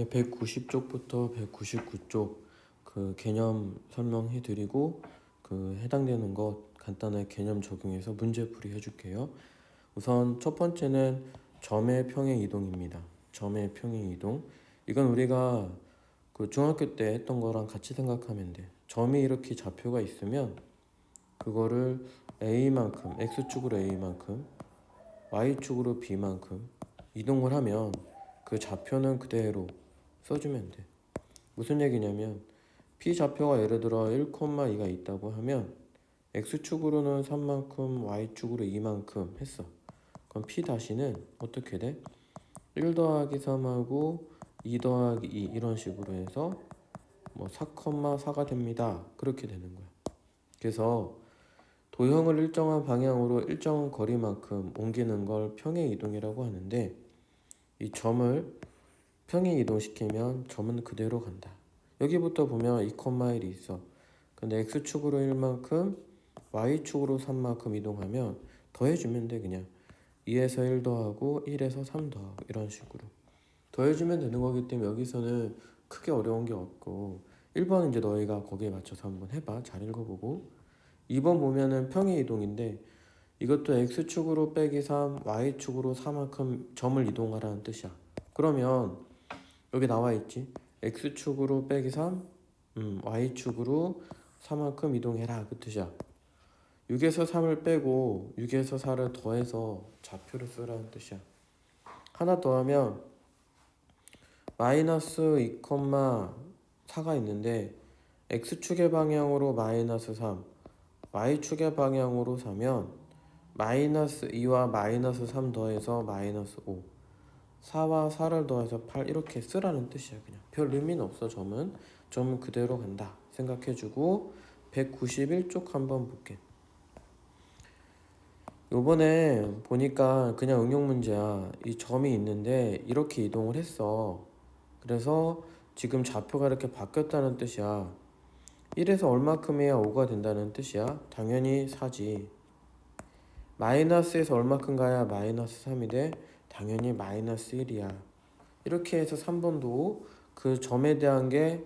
190쪽부터 199쪽 그 개념 설명해 드리고 그 해당되는 것 간단하게 개념 적용해서 문제풀이 해줄게요. 우선 첫 번째는 점의 평행 이동입니다. 점의 평행 이동. 이건 우리가 그 중학교 때 했던 거랑 같이 생각하면 돼. 점이 이렇게 좌표가 있으면 그거를 A만큼, X축으로 A만큼, Y축으로 B만큼 이동을 하면 그 좌표는 그대로 써주면 돼. 무슨 얘기냐면 P 좌표가 예를 들어 1,2가 있다고 하면 X축으로는 3만큼, Y축으로 2만큼 했어. 그럼 P 다시는 어떻게 돼? 1 더하기 3하고 2 더하기 2 이런 식으로 해서 뭐 4,4가 됩니다. 그렇게 되는 거야. 그래서 도형을 일정한 방향으로 일정 거리만큼 옮기는 걸 평행 이동이라고 하는데 이 점을 평행 이동시키면 점은 그대로 간다. 여기부터 보면 2,1이 있어. 근데 X축으로 1만큼 Y축으로 3만큼 이동하면 더해주면 돼. 그냥 2에서 1 더하고 1에서 3 더하고 이런 식으로 더해주면 되는 거기 때문에 여기서는 크게 어려운 게 없고 1번은 이제 너희가 거기에 맞춰서 한번 해봐. 잘 읽어보고 2번 보면은 평행 이동인데 이것도 X축으로 빼기 3, Y축으로 4만큼 점을 이동하라는 뜻이야. 그러면 여기 나와 있지. X축으로 빼기 3, Y축으로 4만큼 이동해라 그 뜻이야. 6에서 3을 빼고 6에서 4를 더해서 좌표를 쓰라는 뜻이야. 하나 더하면 마이너스 2,4가 있는데 X축의 방향으로 마이너스 3, Y축의 방향으로 4면 마이너스 2와 마이너스 3 더해서 마이너스 5, 4와 4를 더해서 8 이렇게 쓰라는 뜻이야. 그냥 별 의미는 없어. 점은 그대로 간다 생각해주고 191쪽 한번 볼게. 요번에 보니까 그냥 응용 문제야. 이 점이 있는데 이렇게 이동을 했어. 그래서 지금 좌표가 이렇게 바뀌었다는 뜻이야. 1에서 얼마큼 해야 5가 된다는 뜻이야? 당연히 4지. 마이너스에서 얼마큼 가야 마이너스 3이 돼? 당연히 마이너스 1이야. 이렇게 해서 3번도 그 점에 대한 게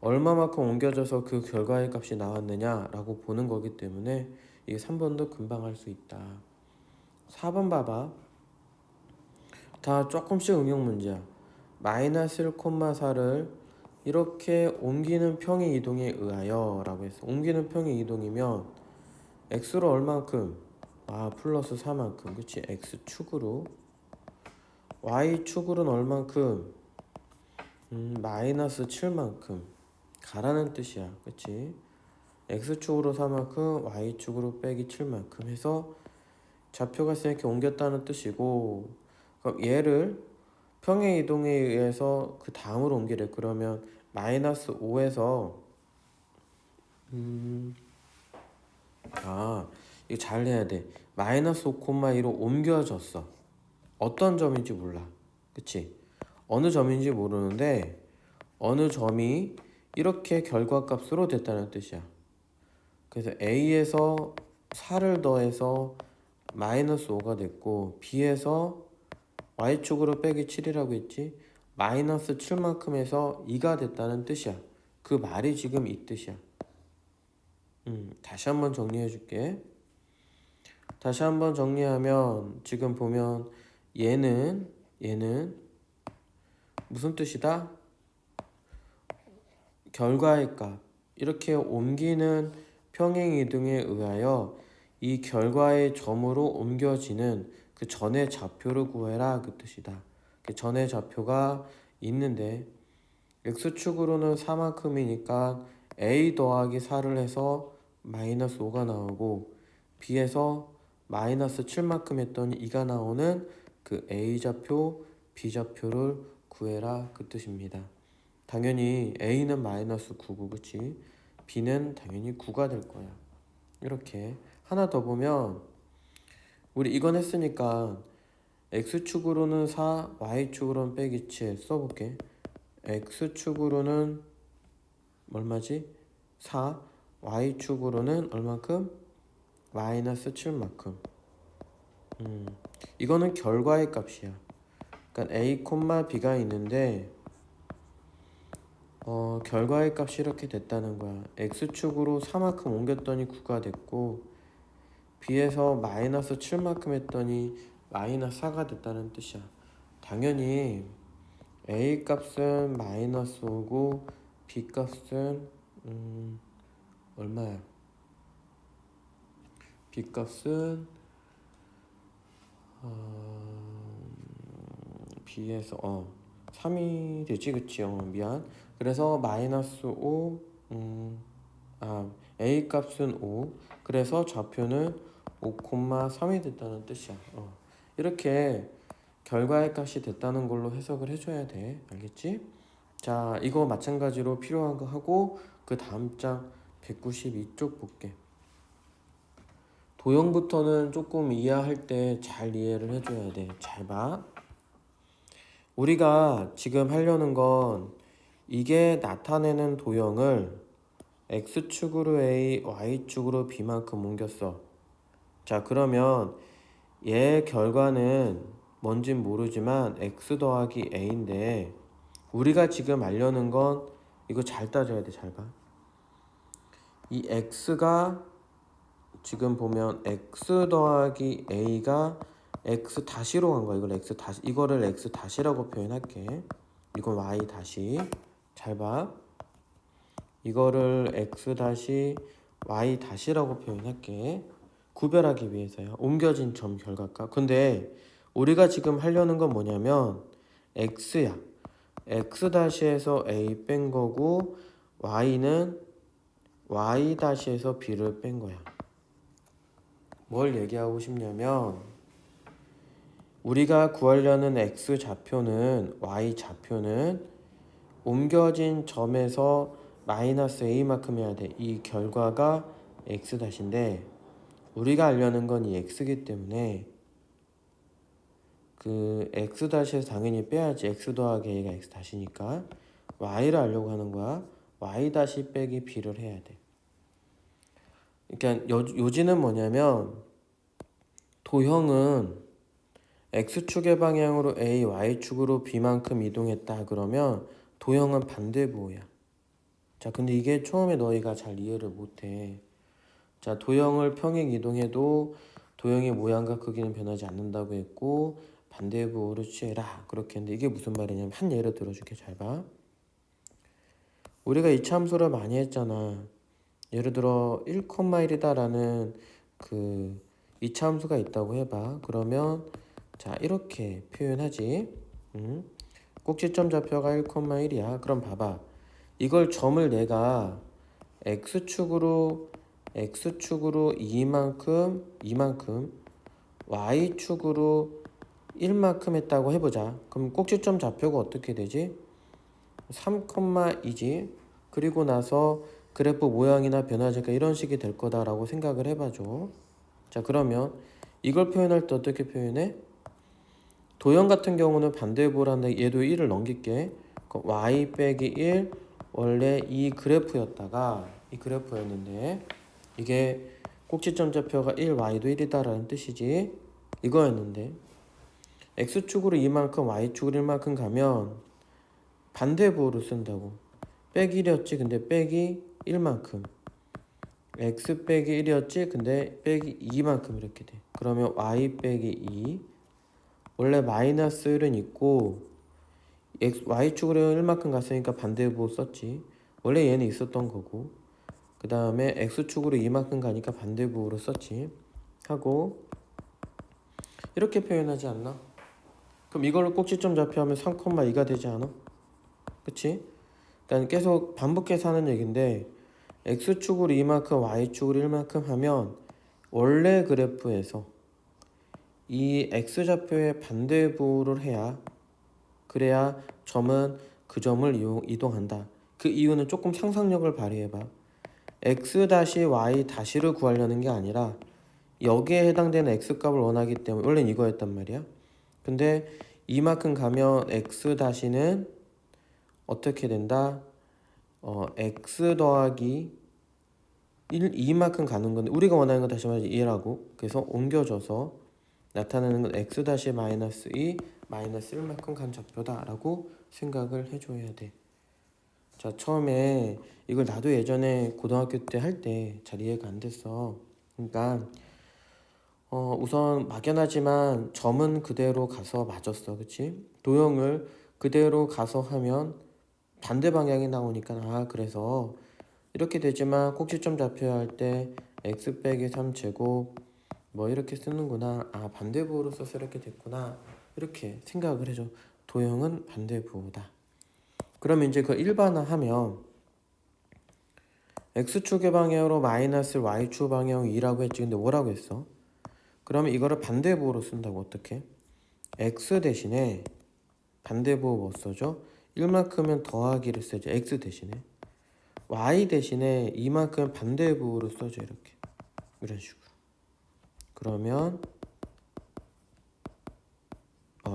얼마만큼 옮겨져서 그 결과의 값이 나왔느냐라고 보는 거기 때문에 이 3번도 금방 할 수 있다. 4번 봐봐. 다 조금씩 응용 문제야. 마이너스 1,4를 이렇게 옮기는 평행 이동에 의하여 라고 했어. 옮기는 평행 이동이면 x로 얼만큼? 플러스 4만큼. 그치? x축으로. y축으로는 얼만큼? 마이너스 7만큼 가라는 뜻이야. 그치? x축으로 4만큼 y축으로 빼기 7만큼 해서 좌표가 이렇게 옮겼다는 뜻이고, 그럼 얘를 평행 이동에 의해서 그 다음으로 옮기래. 그러면 마이너스 5에서 이거 잘 해야 돼. 마이너스 5,2로 옮겨졌어. 어떤 점인지 몰라. 그치? 어느 점인지 모르는데 어느 점이 이렇게 결과값으로 됐다는 뜻이야. 그래서 A에서 4를 더해서 마이너스 5가 됐고 B에서 Y축으로 빼기 7이라고 했지. 마이너스 7만큼 해서 2가 됐다는 뜻이야. 그 말이 지금 이 뜻이야. 다시 한번 정리해 줄게. 다시 한번 정리하면 지금 보면 얘는 무슨 뜻이다? 결과의 값. 이렇게 옮기는 평행 이동에 의하여 이 결과의 점으로 옮겨지는 그 전의 좌표를 구해라 그 뜻이다. 그 전의 좌표가 있는데 x축으로는 4만큼이니까 a 더하기 4를 해서 마이너스 5가 나오고 b에서 마이너스 7만큼 했더니 2가 나오는 그 a 좌표, b 좌표를 구해라 그 뜻입니다. 당연히 a는 마이너스 9고 그치? b는 당연히 9가 될 거야. 이렇게 하나 더 보면 우리 이건 했으니까 x축으로는 4, y축으로는 빼기 7 써볼게. x축으로는 얼마지? 4, y축으로는 얼만큼? 마이너스 7만큼. 이거는 결과의 값이야. 그러니까 a, b가 있는데 결과의 값이 이렇게 됐다는 거야. x축으로 4만큼 옮겼더니 9가 됐고 b에서 마이너스 7만큼 했더니 마이너스 4가 됐다는 뜻이야. 당연히 a 값은 마이너스 5고 b 값은 얼마야? b 값은 b에서 3이 되지, 그치? 미안. 그래서 마이너스 5, a 값은 5. 그래서 좌표는 5,3이 됐다는 뜻이야. 이렇게 결과의 값이 됐다는 걸로 해석을 해줘야 돼. 알겠지? 자, 이거 마찬가지로 필요한 거 하고 그 다음 장 192쪽 볼게. 도형부터는 조금 이해할 때 잘 이해를 해줘야 돼. 잘 봐. 우리가 지금 하려는 건 이게 나타내는 도형을 x축으로 a, y축으로 b만큼 옮겼어. 자, 그러면 얘 결과는 뭔진 모르지만 x 더하기 a인데 우리가 지금 알려는 건 이거 잘 따져야 돼. 잘 봐. 이 x가 지금 보면 x 더하기 a가 x 다시로 간 거야. 이거를 x 다시라고 표현할게. 이건 y 다시. 잘 봐. 이거를 x 다시 y 다시라고 표현할게. 구별하기 위해서야. 옮겨진 점 결과값. 근데 우리가 지금 하려는 건 뭐냐면 x야. x 다시에서 a 뺀 거고 y는 y 다시에서 b를 뺀 거야. 뭘 얘기하고 싶냐면 우리가 구하려는 x 좌표는 y 좌표는 옮겨진 점에서 마이너스 a만큼 해야 돼. 이 결과가 x 다시인데 우리가 알려는 건 이 x이기 때문에 그 x 다시에서 당연히 빼야지. x 더하기 a가 x 다시니까 y를 알려고 하는 거야. y 다시 빼기 b를 해야 돼. 그러니까 요지는 뭐냐면 도형은 x축의 방향으로 a, y축으로 b만큼 이동했다 그러면 도형은 반대부호야. 자, 근데 이게 처음에 너희가 잘 이해를 못해. 자, 도형을 평행 이동해도 도형의 모양과 크기는 변하지 않는다고 했고 반대부호를 취해라 그렇게 했는데 이게 무슨 말이냐면 한 예를 들어줄게. 잘 봐. 우리가 이차함수를 많이 했잖아. 예를 들어 1,1이다 라는 그 이차함수가 있다고 해봐. 그러면 자, 이렇게 표현하지. 꼭지점 좌표가 1,1이야. 그럼 봐봐. 이걸 점을 내가 x축으로 이만큼 y축으로 1만큼 했다고 해보자. 그럼 꼭지점 좌표가 어떻게 되지? 3,2지. 그리고 나서 그래프 모양이나 변화제가 이런 식이 될 거다라고 생각을 해봐줘. 자, 그러면 이걸 표현할 때 어떻게 표현해? 도형 같은 경우는 반대부호란데 얘도 1을 넘길게. y 빼기 1 원래 이 그래프였는데 이게 꼭지점 좌표가 1, y도 1이다 라는 뜻이지. 이거였는데 x축으로 이만큼 y축으로 1만큼 가면 반대부호를 쓴다고. 빼기 1이었지 근데 빼기 1만큼 x 빼기 1이었지 근데 빼기 2만큼 이렇게 돼. 그러면 y 빼기 2 원래 마이너스 1은 있고 y축으로 1만큼 갔으니까 반대부호 썼지. 원래 얘는 있었던 거고 그 다음에 x축으로 이만큼 가니까 반대부호로 썼지 하고 이렇게 표현하지 않나? 그럼 이걸로 꼭지점 좌표하면 3,2가 되지 않아? 그치? 그러니까 계속 반복해서 하는 얘기인데 x축으로 이만큼 y축으로 1만큼 하면 원래 그래프에서 이 x좌표의 반대부호를 해야 그래야 점은 그 점을 이동한다. 그 이유는 조금 상상력을 발휘해봐. x-y-를 구하려는 게 아니라 여기에 해당되는 x값을 원하기 때문에 원래는 이거였단 말이야. 근데 이만큼 가면 x-는 어떻게 된다? x 더하기 2만큼 가는 건데 우리가 원하는 건 다시 말해서 2라고 그래서 옮겨줘서 나타내는 건 x--2 마이너스 1만큼 간 좌표다 라고 생각을 해줘야 돼. 자, 처음에 이걸 나도 예전에 고등학교 때 할 때 잘 이해가 안 됐어. 그러니까 우선 막연하지만 점은 그대로 가서 맞았어, 그치? 도형을 그대로 가서 하면 반대 방향이 나오니까 그래서 이렇게 되지만 꼭지점 잡혀야 할 때 x 빼기 3제곱 뭐 이렇게 쓰는구나. 반대부호로 써서 이렇게 됐구나. 이렇게 생각을 해줘. 도형은 반대부호다. 그러면 이제 그 일반화하면 x축의 방향으로 마이너스 y축 방향 2라고 했지. 근데 뭐라고 했어? 그러면 이거를 반대부호로 쓴다고. 어떻게? x 대신에 반대부호 뭐 써줘? 1만큼은 더하기를 써줘. x 대신에 y 대신에 이만큼 반대부호로 써줘. 이렇게 이런 식으로. 그러면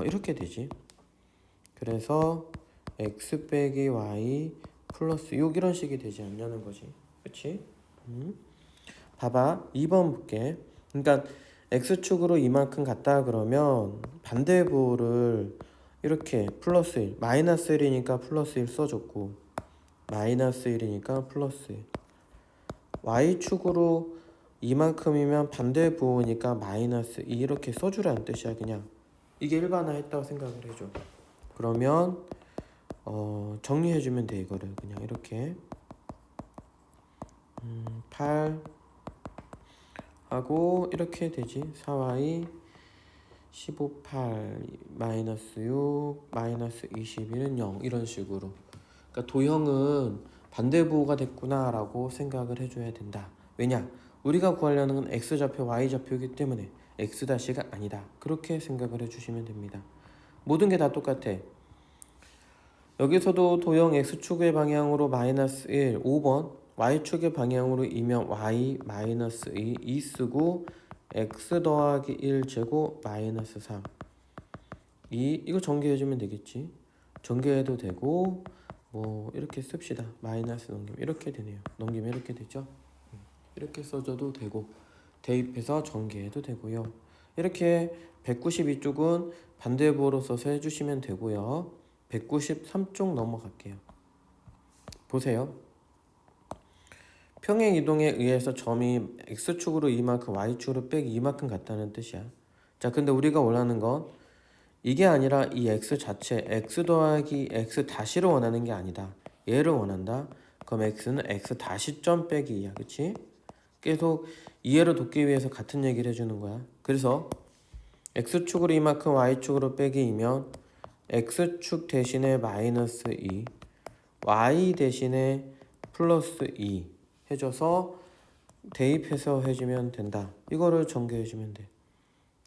이렇게 되지. 그래서 x 빼기 y 플러스 6 이런 식이 되지 않냐는 거지. 그치? 봐봐. 2번 볼게. 그러니까 x축으로 이만큼 갔다 그러면 반대부호를 이렇게 플러스 1 마이너스 1이니까 플러스 1 써줬고 마이너스 1이니까 플러스 1 y축으로 이만큼이면 반대부호니까 마이너스 2 이렇게 써주라는 뜻이야. 그냥 이게 일반화했다고 생각을 해줘. 그러면 정리해주면 돼. 이거를 그냥 이렇게 8 하고 이렇게 되지. 4y 15, 8 마이너스 6 마이너스 21은 0 이런 식으로. 그러니까 도형은 반대부호가 됐구나 라고 생각을 해줘야 된다. 왜냐? 우리가 구하려는 건 x좌표 y좌표이기 때문에 x-가 아니다. 그렇게 생각을 해주시면 됩니다. 모든 게 다 똑같아. 여기서도 도형 x축의 방향으로 마이너스 1 5번 y축의 방향으로 이면 y 마이너스 2 쓰고 x 더하기 1 제곱 마이너스 3 이거 전개해주면 되겠지. 전개해도 되고 뭐 이렇게 씁시다. 마이너스 넘기면 이렇게 되네요. 넘기면 이렇게 되죠. 이렇게 써줘도 되고 대입해서 전개해도 되고요. 이렇게 192쪽은 반대부호로 써서 해주시면 되고요. 193쪽 넘어갈게요. 보세요. 평행 이동에 의해서 점이 x축으로 이만큼 y축으로 빼기 이만큼 같다는 뜻이야. 자, 근데 우리가 원하는 건 이게 아니라 이 x 자체 x 더하기 x 다시를 원하는 게 아니다. 얘를 원한다. 그럼 x는 x 다시 점 빼기 2야. 그치? 계속 이해를 돕기 위해서 같은 얘기를 해주는 거야. 그래서 x축으로 이만큼 y축으로 빼기 2면 x축 대신에 마이너스 2 y 대신에 플러스 2 해줘서 대입해서 해주면 된다. 이거를 전개해주면 돼.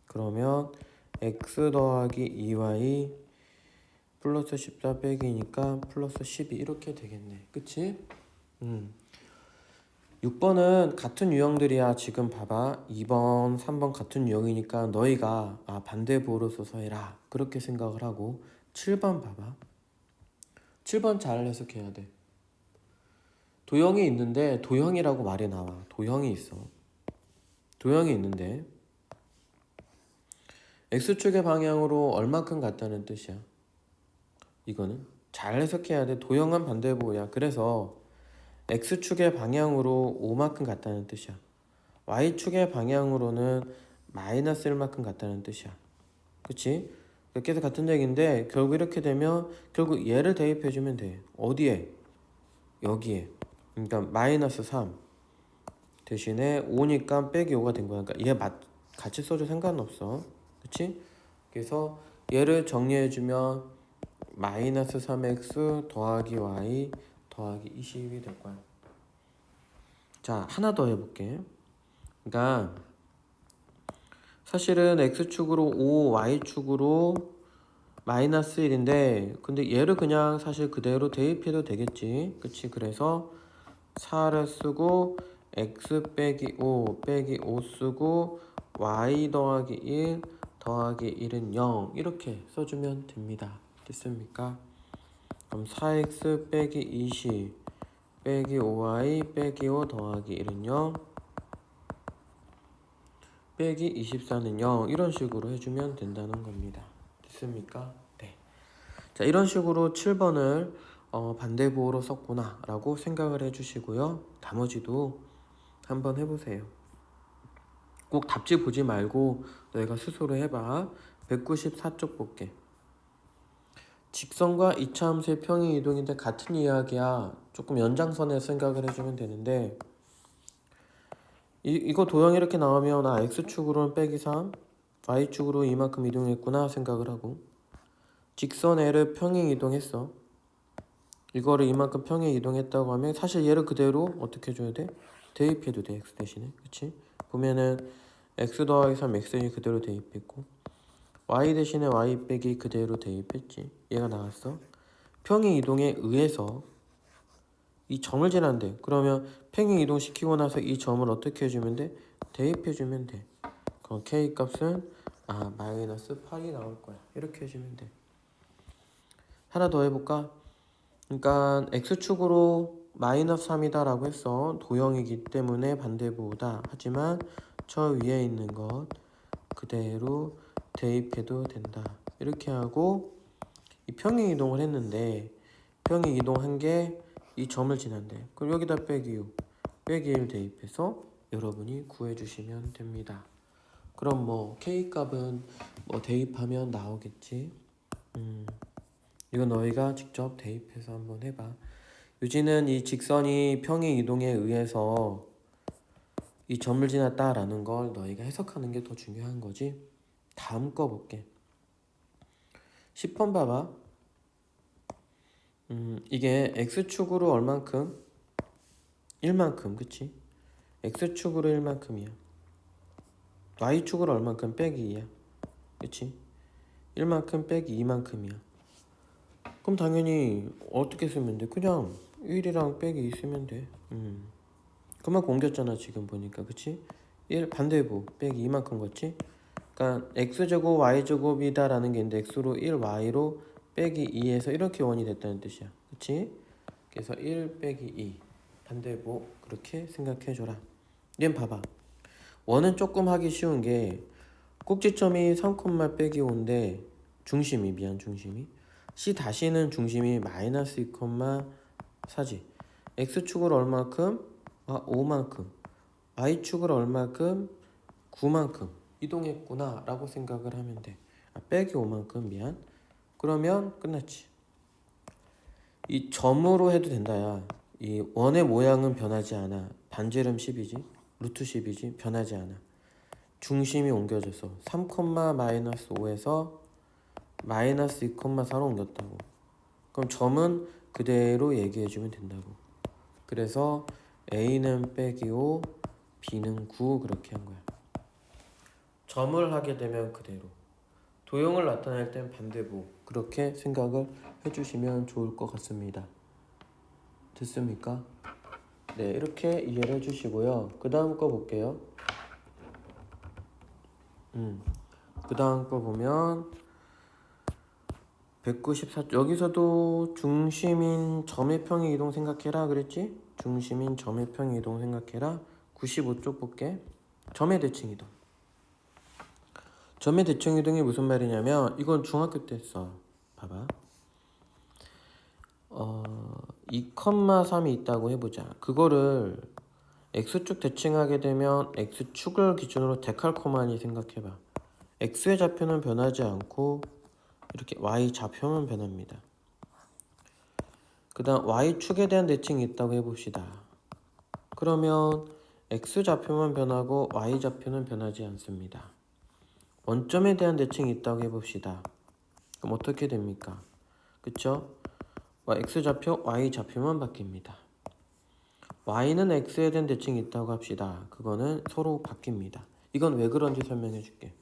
그러면 x 더하기 2y 플러스 14 빼기니까 플러스 12 이렇게 되겠네. 그치? 6번은 같은 유형들이야. 지금 봐봐. 2번, 3번 같은 유형이니까 너희가 반대부호로 써서 해라. 그렇게 생각을 하고 7번 봐봐. 7번 잘 해석해야 돼. 도형이 있는데 도형이라고 말이 나와. 도형이 있어. 도형이 있는데 x축의 방향으로 얼마큼 같다는 뜻이야. 이거는 잘 해석해야 돼. 도형은 반대부호야. 그래서 x축의 방향으로 5만큼 같다는 뜻이야. y축의 방향으로는 마이너스 1만큼 같다는 뜻이야. 그치? 계속 같은 얘기인데 결국 이렇게 되면 결국 얘를 대입해주면 돼. 어디에? 여기에. 그러니까 마이너스 3 대신에 5니까 빼기 5가 된 거야. 그러니까 얘 같이 써도 상관없어. 그치? 그래서 얘를 정리해주면 마이너스 3x 더하기 y 더하기 20이 될 거야. 자, 하나 더 해볼게. 그러니까 사실은 x축으로 5, y축으로 마이너스 1인데 근데 얘를 그냥 사실 그대로 대입해도 되겠지. 그치? 그래서 4를 쓰고 x 빼기 5 빼기 5 쓰고 y 더하기 1 더하기 1은 0 이렇게 써주면 됩니다. 됐습니까? 그럼 4x 빼기 20 빼기 5y 빼기 5 더하기 1은 0 빼기 24는 0 이런 식으로 해주면 된다는 겁니다. 됐습니까? 네. 자, 이런 식으로 7번을 반대보호로 썼구나 라고 생각을 해주시고요. 나머지도 한번 해보세요. 꼭 답지 보지 말고 너희가 스스로 해봐. 194쪽 볼게. 직선과 이차함수의 평행 이동인데 같은 이야기야. 조금 연장선에 생각을 해주면 되는데 이거 도형 이렇게 나오면 x축으로는 빼기 3, y축으로 이만큼 이동했구나 생각을 하고, 직선 L을 평행 이동했어. 이거를 이만큼 평행 이동했다고 하면 사실 얘를 그대로 어떻게 해줘야 돼? 대입해도 돼. x 대신에. 그치? 보면은 x 더하기 3 x이 그대로 대입했고, y 대신에 y 빼기 그대로 대입했지. 얘가 나왔어. 평행 이동에 의해서 이 점을 지난대. 그러면 평행 이동시키고 나서 이 점을 어떻게 해주면 돼? 대입해주면 돼. 그럼 k 값은 마이너스 8이 나올 거야. 이렇게 해주면 돼. 하나 더 해볼까? 그러니까 x축으로 마이너스 3이다 라고 했어. 도형이기 때문에 반대보호다. 하지만 저 위에 있는 것 그대로 대입해도 된다. 이렇게 하고 이 평행 이동을 했는데 평행 이동한 게 이 점을 지난대. 그럼 여기다 빼기 6, 빼기 1 대입해서 여러분이 구해주시면 됩니다. 그럼 뭐 k 값은 뭐 대입하면 나오겠지. 이건 너희가 직접 대입해서 한번 해봐. 유지는 이 직선이 평행 이동에 의해서 이 점을 지났다라는 걸 너희가 해석하는 게 더 중요한 거지. 다음 거 볼게. 10번 봐봐. 이게 x축으로 얼만큼? 1만큼, 그치? x축으로 1만큼이야. y축으로 얼만큼? 빼기 2야. 그치? 1만큼 빼기 2만큼이야. 그럼 당연히 어떻게 쓰면 돼? 그냥 1이랑 빼기 2 쓰면 돼. 그만큼 옮겼잖아 지금 보니까. 그치? 1 반대부 빼기 2만큼 거지? 그러니까 x제곱 y제곱이다 라는 게 있는데 x로 1y로 빼기 2에서 이렇게 원이 됐다는 뜻이야. 그치? 그래서 1 빼기 2 반대보 그렇게 생각해줘라. 얘는 봐봐. 원은 조금 하기 쉬운 게 꼭지점이 3, 빼기 5인데 중심이 C 다시는 중심이 마이너스 2, 4지. x축으로 얼마큼? 5만큼. y축으로 얼마큼? 9만큼 이동했구나 라고 생각을 하면 돼. 빼기 5만큼 미안. 그러면 끝났지. 이 점으로 해도 된다. 야. 이 원의 모양은 변하지 않아. 반지름 10이지. 루트 10이지. 변하지 않아. 중심이 옮겨져서 3, 마이너스 5에서 마이너스 2, 4로 옮겼다고. 그럼 점은 그대로 얘기해주면 된다고. 그래서 A는 빼기 5, B는 9 그렇게 한 거야. 점을 하게 되면 그대로, 도형을 나타낼 땐 반대보 그렇게 생각을 해주시면 좋을 것 같습니다. 됐습니까? 네, 이렇게 이해를 해주시고요. 그 다음 거 볼게요. 그 다음 거 보면 194 여기서도 중심인 점의 평행 이동 생각해라 그랬지? 중심인 점의 평행 이동 생각해라. 95쪽 볼게. 점의 대칭 이동. 점의 대칭 이동이 무슨 말이냐면 이건 중학교 때 했어. 봐봐. 2,3이 있다고 해보자. 그거를 x축 대칭하게 되면 x축을 기준으로 데칼코마니 생각해봐. x의 좌표는 변하지 않고 이렇게 y 좌표만 변합니다. 그 다음 y축에 대한 대칭이 있다고 해봅시다. 그러면 x 좌표만 변하고 y 좌표는 변하지 않습니다. 원점에 대한 대칭이 있다고 해봅시다. 그럼 어떻게 됩니까? 그쵸? x 좌표, y 좌표만 바뀝니다. y는 x에 대한 대칭이 있다고 합시다. 그거는 서로 바뀝니다. 이건 왜 그런지 설명해 줄게.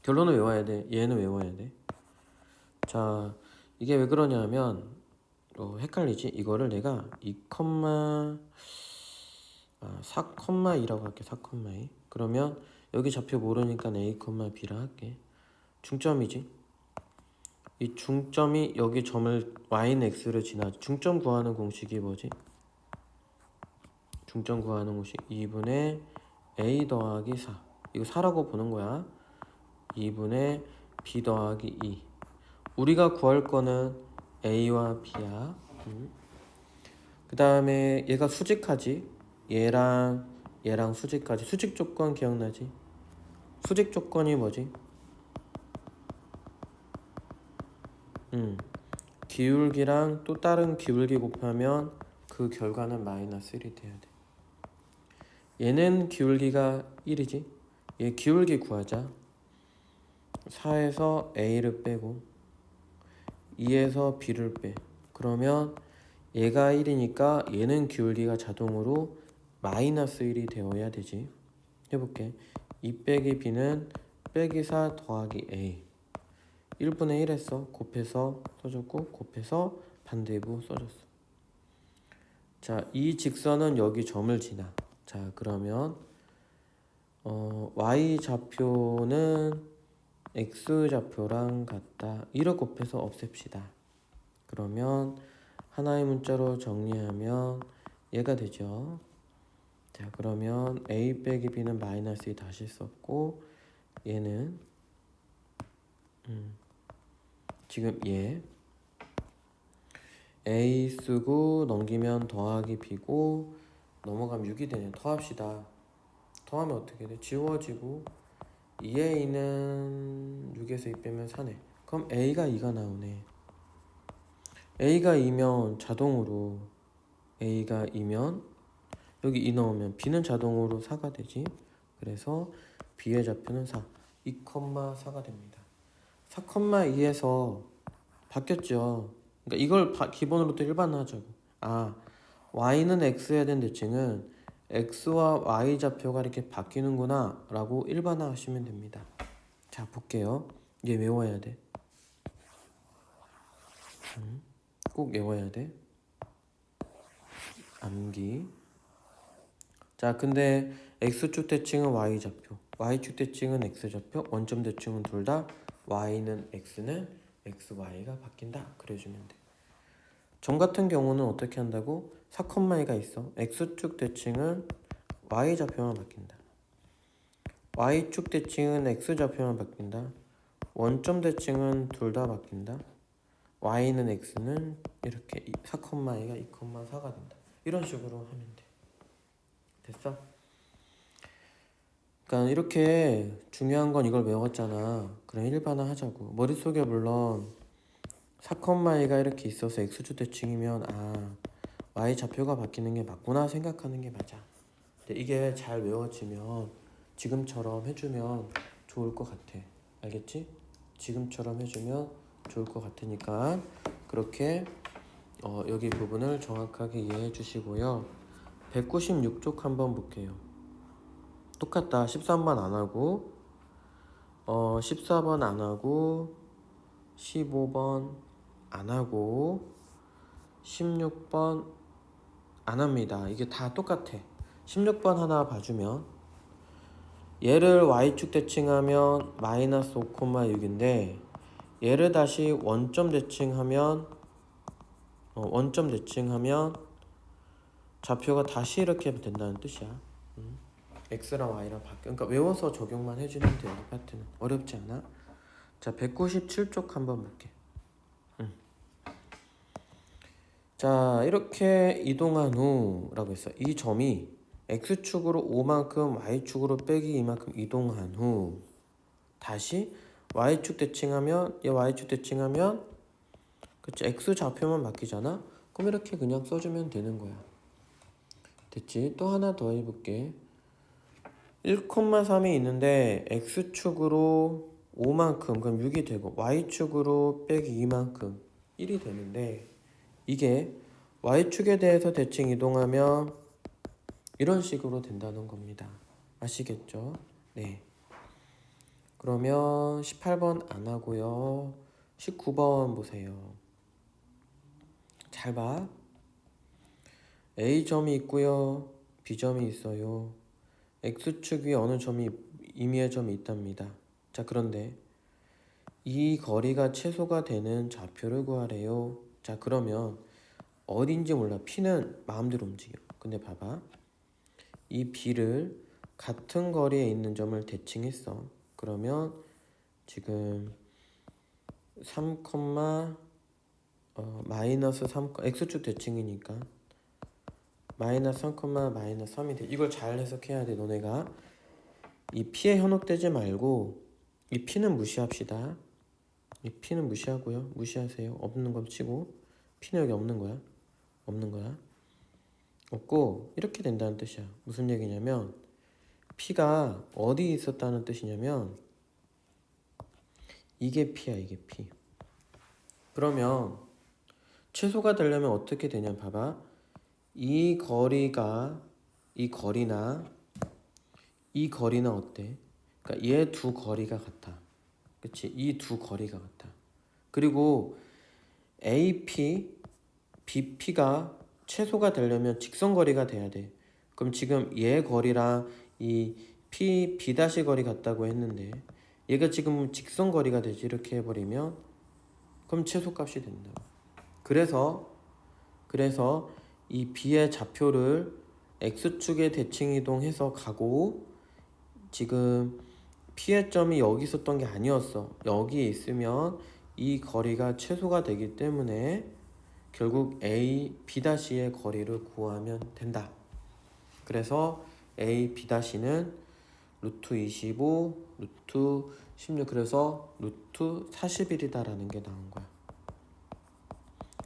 결론은 외워야 돼. 얘는 외워야 돼. 자, 이게 왜 그러냐면 헷갈리지? 이거를 내가 4,2라고 할게. 4,2. 그러면 여기 좌표 모르니까 a, b라 할게. 중점이지. 이 중점이 여기 점을 y는 x를 지나지. 중점 구하는 공식이 뭐지? 중점 구하는 공식 2분의 a 더하기 4. 이거 4라고 보는 거야. 2분의 b 더하기 2. 우리가 구할 거는 A와 B야. 그 다음에 얘가 수직하지. 얘랑 수직까지. 수직 조건 기억나지? 수직 조건이 뭐지? 기울기랑 또 다른 기울기 곱하면 그 결과는 마이너스 1이 돼야 돼. 얘는 기울기가 1이지. 얘 기울기 구하자. 4에서 A를 빼고 2에서 B를 빼. 그러면 얘가 1이니까 얘는 기울기가 자동으로 마이너스 1이 되어야 되지. 해볼게. 2 빼기 B는 빼기 4 더하기 A. 1분의 1 했어. 곱해서 써줬고 곱해서 반대부 써줬어. 자, 이 직선은 여기 점을 지나. 자, 그러면 y 좌표는 x 좌표랑 같다. 1을 곱해서 없앱시다. 그러면 하나의 문자로 정리하면 얘가 되죠. 자, 그러면 a 빼기 b는 마이너스 2 다시 썼고 얘는 지금 얘 A 쓰고 넘기면 더하기 B고 넘어가면 6이 되네. 더합시다. 더하면 어떻게 돼? 지워지고 2에 A는 6에서 2 빼면 4네. 그럼 A가 2가 나오네. A가 2면 자동으로 A가 2면 여기 2 넣으면 B는 자동으로 4가 되지. 그래서 B의 좌표는 4. 2,4가 됩니다. 4,2에서 바뀌었죠. 그러니까 이걸 기본으로 또 일반화하자고. y는 x해야 되는 대칭은 x와 y 좌표가 이렇게 바뀌는구나 라고 일반화하시면 됩니다. 자, 볼게요. 얘 외워야 돼. 꼭 외워야 돼. 암기. 자, 근데 x축 대칭은 y 좌표, y축 대칭은 x 좌표, 원점 대칭은 둘 다 y는 x는 xy가 바뀐다. 그래주면 돼. 점 같은 경우는 어떻게 한다고? 4,2가 있어. x축 대칭은 y좌표만 바뀐다. y축 대칭은 x좌표만 바뀐다. 원점 대칭은 둘 다 바뀐다. y는 x는 이렇게 4,2가 2,4가 된다. 이런 식으로 하면 돼. 됐어? 그러니까 이렇게 중요한 건 이걸 외웠잖아. 그럼 일반화 하자고. 머릿속에 물론 4,2가 이렇게 있어서 x축 대칭이면 y 좌표가 바뀌는 게 맞구나 생각하는 게 맞아. 근데 이게 잘 외워지면 지금처럼 해주면 좋을 것 같아. 알겠지? 지금처럼 해주면 좋을 것 같으니까 그렇게 여기 부분을 정확하게 이해해 주시고요. 196쪽 한번 볼게요. 똑같다. 13번 안 하고 14번 안 하고 15번 안 하고 16번 안 합니다. 이게 다 똑같아. 16번 하나 봐주면 얘를 y축 대칭하면 마이너스 5,6인데 얘를 다시 원점 대칭하면 좌표가 다시 이렇게 된다는 뜻이야. x랑 y랑 바뀌어. 그러니까 외워서 적용만 해주면 돼요. 이 파트는 어렵지 않아. 자, 197쪽 한번 볼게. 자, 이렇게 이동한 후라고 했어. 이 점이 x축으로 5만큼 y축으로 빼기 2만큼 이동한 후 다시 y축 대칭하면 얘 y축 대칭하면 그치 x 좌표만 바뀌잖아. 그럼 이렇게 그냥 써주면 되는 거야. 됐지? 또 하나 더 해볼게. 1,3이 있는데 x축으로 5만큼 그럼 6이 되고 y축으로 빼기 2만큼 1이 되는데 이게 y축에 대해서 대칭 이동하면 이런 식으로 된다는 겁니다. 아시겠죠? 네. 그러면 18번 안 하고요. 19번 보세요. 잘 봐. A점이 있고요. B점이 있어요. X축 위에 어느 점이 임의의 점이 있답니다. 자, 그런데 이 거리가 최소가 되는 좌표를 구하래요. 자, 그러면 어딘지 몰라. P는 마음대로 움직여. 근데 봐봐. 이 B를 같은 거리에 있는 점을 대칭했어. 그러면 지금 3, 마이너스 3, x축 대칭이니까 마이너스 3, 마이너스 3이 돼. 이걸 잘 해석해야 돼. 너네가 이 p에 현혹되지 말고 이 p는 무시합시다. 이 p는 무시하고요. 무시하세요. 없는 거 치고 p는 여기 없는 거야. 없는 거야. 없고 이렇게 된다는 뜻이야. 무슨 얘기냐면 p가 어디 있었다는 뜻이냐면 이게 p야. 이게 p. 그러면 최소가 되려면 어떻게 되냐 봐봐. 이 거리나 어때? 그러니까 얘 두 거리가 같아. 그치? 이 두 거리가 같아. 그리고 AP, BP가 최소가 되려면 직선거리가 돼야 돼. 그럼 지금 얘 거리랑 이 B' 거리 같다고 했는데 얘가 지금 직선거리가 되지. 이렇게 해버리면 그럼 최소값이 된다. 그래서 이 B의 좌표를 X축에 대칭 이동해서 가고 지금 P의 점이 여기 있었던 게 아니었어. 여기에 있으면 이 거리가 최소가 되기 때문에 결국 A, B'의 거리를 구하면 된다. 그래서 A, B'는 루트 25, 루트 16 그래서 루트 41이다라는 게 나온 거야.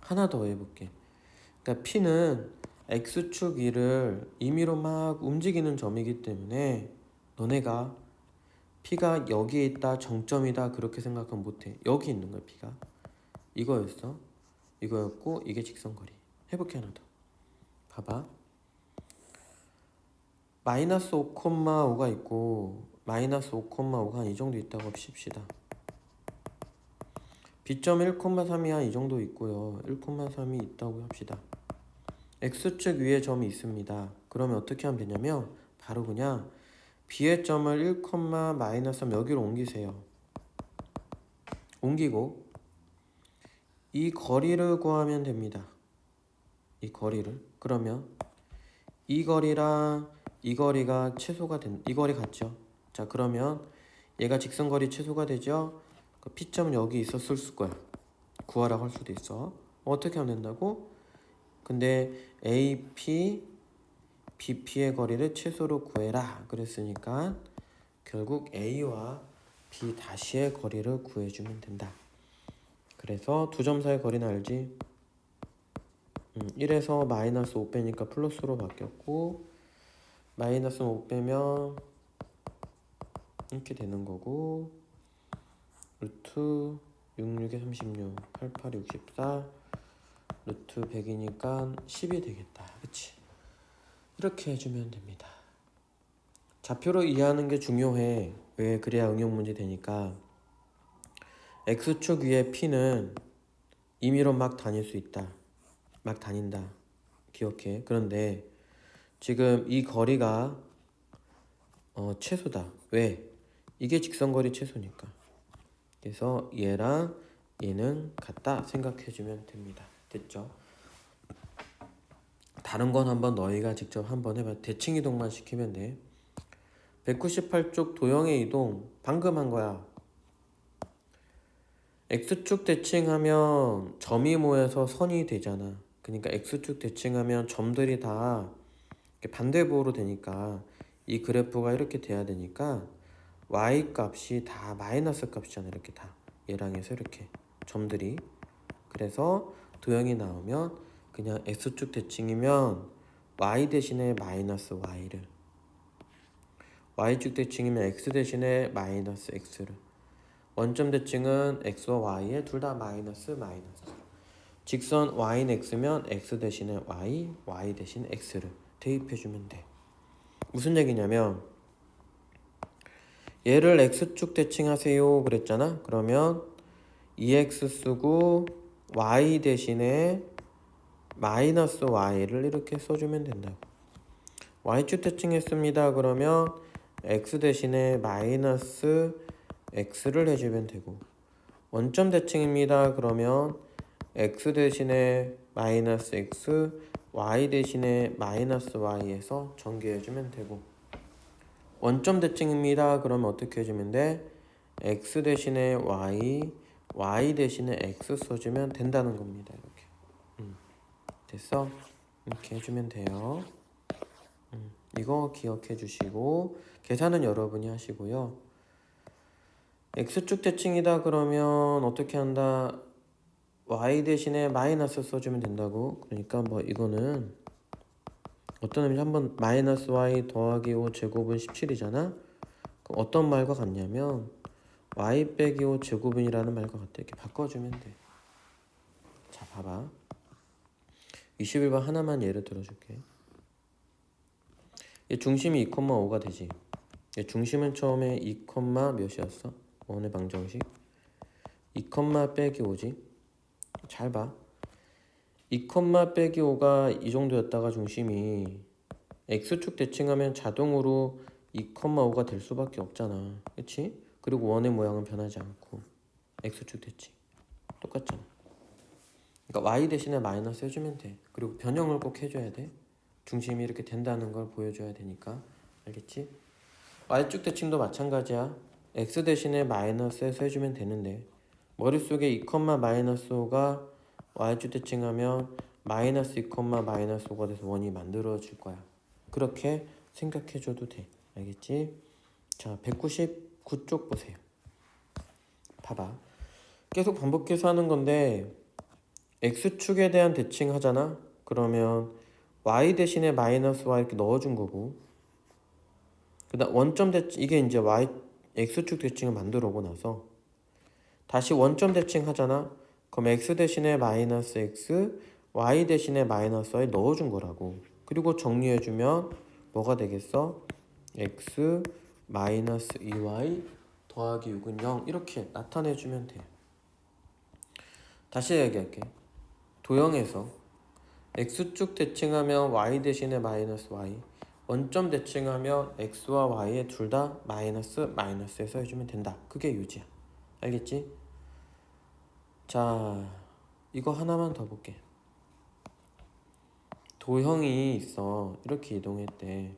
하나 더 해볼게. 그러니까 P는 X축 위를 임의로 막 움직이는 점이기 때문에 너네가 P가 여기에 있다 정점이다 그렇게 생각하면 못해. 여기 있는 거야. P가 이거였어. 이거였고 이게 직선거리. 해볼게 하나 더. 봐봐. 마이너스 5,5가 있고 마이너스 5,5가 이 정도 있다고 칩시다. B점 1,3이 이 정도 있고요. 1,3이 있다고 합시다. X축 위에 점이 있습니다. 그러면 어떻게 하면 되냐면 바로 그냥 B의 점을 1, 마이너스 3 여기로 옮기세요. 옮기고 이 거리를 구하면 됩니다. 이 거리를. 그러면 이 거리랑 이 거리가 최소가 이 거리 같죠? 자 그러면 얘가 직선거리 최소가 되죠? 그 P점은 여기 있었을 거야. 구하라고 할 수도 있어. 어떻게 하면 된다고? 근데 AP, BP의 거리를 최소로 구해라 그랬으니까 결국 A와 B''의 거리를 구해주면 된다. 그래서 두 점 사이 거리는 알지? 1에서 마이너스 5 빼니까 플러스로 바뀌었고 마이너스 5 빼면 이렇게 되는 거고 루트 66에 36, 88, 64 루트 100이니까 10이 되겠다. 그치? 이렇게 해주면 됩니다. 좌표로 이해하는 게 중요해. 왜? 그래야 응용 문제 되니까. X축 위에 P는 임의로 막 다닐 수 있다. 막 다닌다. 기억해. 그런데 지금 이 거리가 최소다. 왜? 이게 직선거리 최소니까. 그래서 얘랑 얘는 같다 생각해주면 됩니다. 됐죠? 다른 건 한번 너희가 직접 한번 해봐. 대칭 이동만 시키면 돼. 198쪽 도형의 이동 방금 한 거야. X축 대칭하면 점이 모여서 선이 되잖아. 그러니까 X축 대칭하면 점들이 다 반대부호로 되니까 이 그래프가 이렇게 돼야 되니까 Y 값이 다 마이너스 값이잖아. 이렇게 다 얘랑 해서 이렇게 점들이. 그래서 도형이 나오면 그냥 X축 대칭이면 Y 대신에 마이너스 Y를, Y축 대칭이면 X 대신에 마이너스 X를, 원점 대칭은 X와 Y에 둘 다 마이너스. 직선 Y는 X면 X 대신에 Y, Y 대신 X를 대입해주면 돼. 무슨 얘기냐면 얘를 X축 대칭하세요 그랬잖아. 그러면 2X 쓰고 Y 대신에 마이너스 Y를 이렇게 써주면 된다고. Y축 대칭했습니다. 그러면 X 대신에 마이너스 X를 해주면 되고, 원점 대칭입니다. 그러면 X 대신에 마이너스 X, Y 대신에 마이너스 Y에서 전개해주면 되고, 원점 대칭입니다. 그러면 어떻게 해주면 돼? X 대신에 Y, y 대신에 x 써주면 된다는 겁니다. 이렇게. 됐어? 이렇게 해주면 돼요. 이거 기억해 주시고 계산은 여러분이 하시고요. x축 대칭이다 그러면 어떻게 한다? y 대신에 마이너스 써주면 된다고. 그러니까 뭐 이거는 어떤 의미지? 한번 마이너스 y 더하기 5 제곱은 17이잖아. 어떤 말과 같냐면 y 빼기 5 제곱은이라는 말과 같아. 이렇게 바꿔주면 돼. 자, 봐봐. 21번 하나만 예를 들어줄게. 얘 중심이 2,5가 되지. 얘 중심은 처음에 2, 몇이었어? 원의 방정식 2, 빼기 5지. 잘 봐. 2, 빼기 5가 이 정도였다가 중심이 x축 대칭하면 자동으로 2, 5가 될 수밖에 없잖아. 그치? 그리고 원의 모양은 변하지 않고 x축 대칭 똑같잖아. 그러니까 y 대신에 마이너스 해주면 돼. 그리고 변형을 꼭 해줘야 돼. 중심이 이렇게 된다는 걸 보여줘야 되니까. 알겠지? y축 대칭도 마찬가지야. x 대신에 마이너스에서 해주면 되는데 머릿속에 2, 마이너스 5가 y축 대칭하면 마이너스 2, 마이너스 5가 돼서 원이 만들어질 거야. 그렇게 생각해줘도 돼. 알겠지? 자, 199쪽 보세요. 봐봐. 계속 반복해서 하는 건데 x축에 대한 대칭 하잖아? 그러면 y 대신에 마이너스 y 이렇게 넣어준 거고 그 다음 원점 대칭 이게 이제 y x축 대칭을 만들어 오고 나서 다시 원점 대칭 하잖아? 그럼 x 대신에 마이너스 x y 대신에 마이너스 y 넣어준 거라고. 그리고 정리해주면 뭐가 되겠어? x 마이너스 2y 더하기 6은 0 이렇게 나타내주면 돼. 다시 얘기할게. 도형에서 x축 대칭하면 y 대신에 마이너스 y 원점 대칭하면 x와 y에 둘 다 마이너스에서 해주면 된다. 그게 요지야. 알겠지? 자, 이거 하나만 더 볼게. 도형이 있어. 이렇게 이동했대.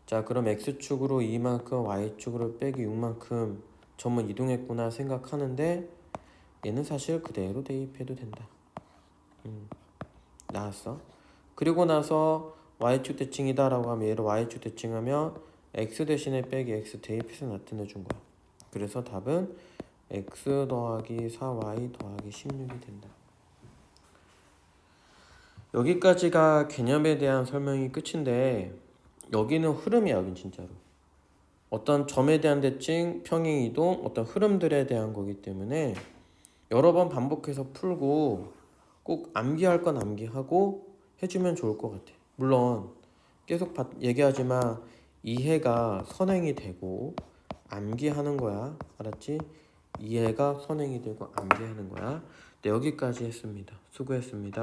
자, 그럼 x축으로 2만큼 y축으로 빼기 6만큼 전부 이동했구나 생각하는데 얘는 사실 그대로 대입해도 된다. 나왔어. 그리고 나서 y축 대칭이다 라고 하면 얘를 y축 대칭하면 x 대신에 빼기 x 대입해서 나타내준 거야. 그래서 답은 x 더하기 4y 더하기 16이 된다. 여기까지가 개념에 대한 설명이 끝인데 여기는 흐름이야. 여긴 진짜로 어떤 점에 대한 대칭, 평행 이동, 어떤 흐름들에 대한 거기 때문에 여러 번 반복해서 풀고 꼭 암기할 건 암기하고 해주면 좋을 것 같아. 물론 계속 얘기하지만 이해가 선행이 되고 암기하는 거야. 알았지? 이해가 선행이 되고 암기하는 거야. 네, 여기까지 했습니다. 수고했습니다.